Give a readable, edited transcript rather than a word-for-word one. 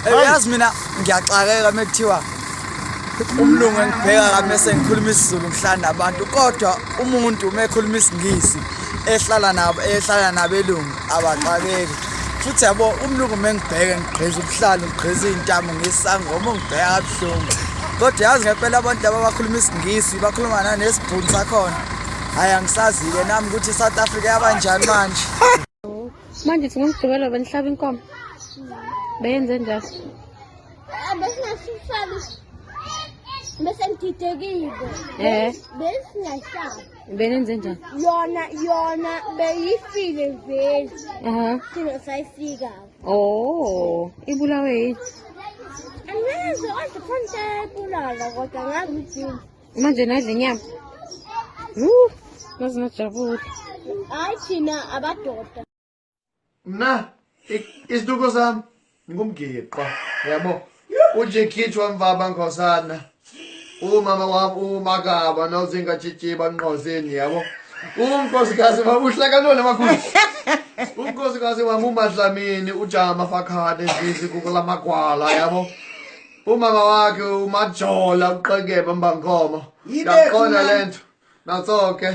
Yazi mina ngiyaxakeka mekuthiwa umlungu engibheka kami bese ngikhuluma isiZulu ngihlala nabantu kodwa umuntu mekhuluma isingisi ehlala nabelungu abaxakeki futhi yabo umlungu mengibheke ngigqiza ubuhlalo ngigqiza intamo ngesangoma ngibheka kabuhlungu kodwa yazi ngempela abantu laba abakhuluma isingisi bakhuluma nanesibhunu sakhona hayi angisazi-ke nami ukuthi South Africa yabanjani manje manje singumgqibelo benihlaba inkomo beyenze njani bese ngididekile besingahlaba benenze njani yona beyifile vele thina sayifika ibulawe yini angazi kodwa khona ebulala kodwa ngazi ukuthi manje nadla inyama nazi najabule hayi thina abadoda mna isiduko sami ngumgiqwa yabo uje khithwa mvaba ngosana umama wami umakaba nozingatshitshiba nqozeni yabo unkosikazi uhlakanona makhulu unkosikazi wami uMadlamini ujama fakhane zizi kukula magwala yabo umama wakhe uMajola uqekebe mbankomo yaqona lento natsoke